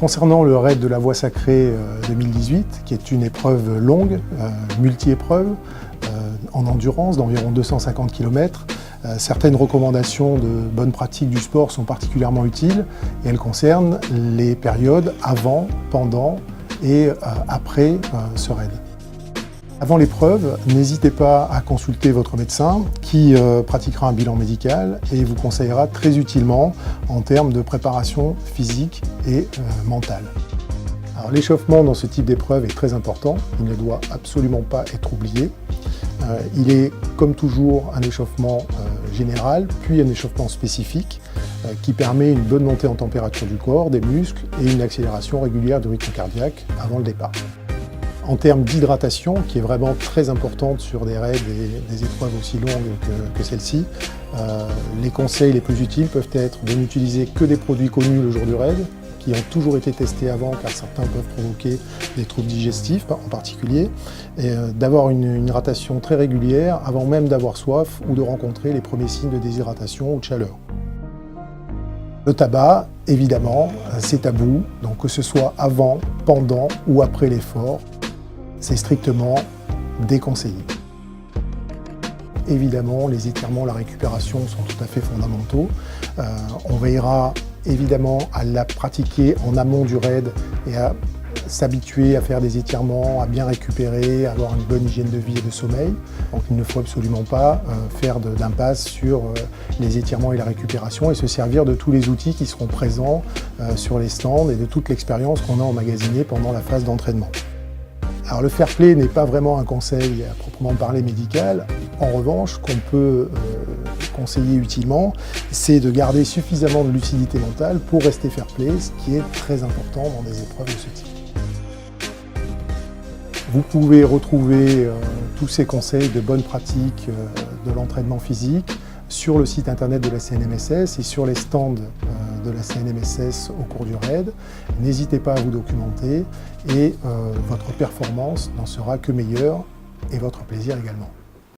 Concernant le raid de la Voie Sacrée 2018, qui est une épreuve longue, multi-épreuve, en endurance d'environ 250 km, certaines recommandations de bonnes pratiques du sport sont particulièrement utiles et elles concernent les périodes avant, pendant et après ce raid. Avant l'épreuve, n'hésitez pas à consulter votre médecin qui pratiquera un bilan médical et vous conseillera très utilement en termes de préparation physique et mentale. L'échauffement dans ce type d'épreuve est très important, il ne doit absolument pas être oublié. Il est comme toujours un échauffement général, puis un échauffement spécifique qui permet une bonne montée en température du corps, des muscles et une accélération régulière du rythme cardiaque avant le départ. En termes d'hydratation, qui est vraiment très importante sur des raids et des épreuves aussi longues que celle-ci, les conseils les plus utiles peuvent être de n'utiliser que des produits connus le jour du raid, qui ont toujours été testés avant car certains peuvent provoquer des troubles digestifs en particulier, et d'avoir une hydratation très régulière avant même d'avoir soif ou de rencontrer les premiers signes de déshydratation ou de chaleur. Le tabac, évidemment, c'est tabou, donc que ce soit avant, pendant ou après l'effort, c'est strictement déconseillé. Évidemment, les étirements, la récupération sont tout à fait fondamentaux. On veillera évidemment à la pratiquer en amont du raid et à s'habituer à faire des étirements, à bien récupérer, à avoir une bonne hygiène de vie et de sommeil. Donc il ne faut absolument pas faire d'impasse sur les étirements et la récupération et se servir de tous les outils qui seront présents sur les stands et de toute l'expérience qu'on a emmagasinée pendant la phase d'entraînement. Alors le fair play n'est pas vraiment un conseil à proprement parler médical. En revanche, ce qu'on peut conseiller utilement, c'est de garder suffisamment de lucidité mentale pour rester fair play, ce qui est très important dans des épreuves de ce type. Vous pouvez retrouver tous ces conseils de bonnes pratiques de l'entraînement physique sur le site internet de la CNMSS et sur les stands de la CNMSS au cours du raid. N'hésitez pas à vous documenter et votre performance n'en sera que meilleure et votre plaisir également.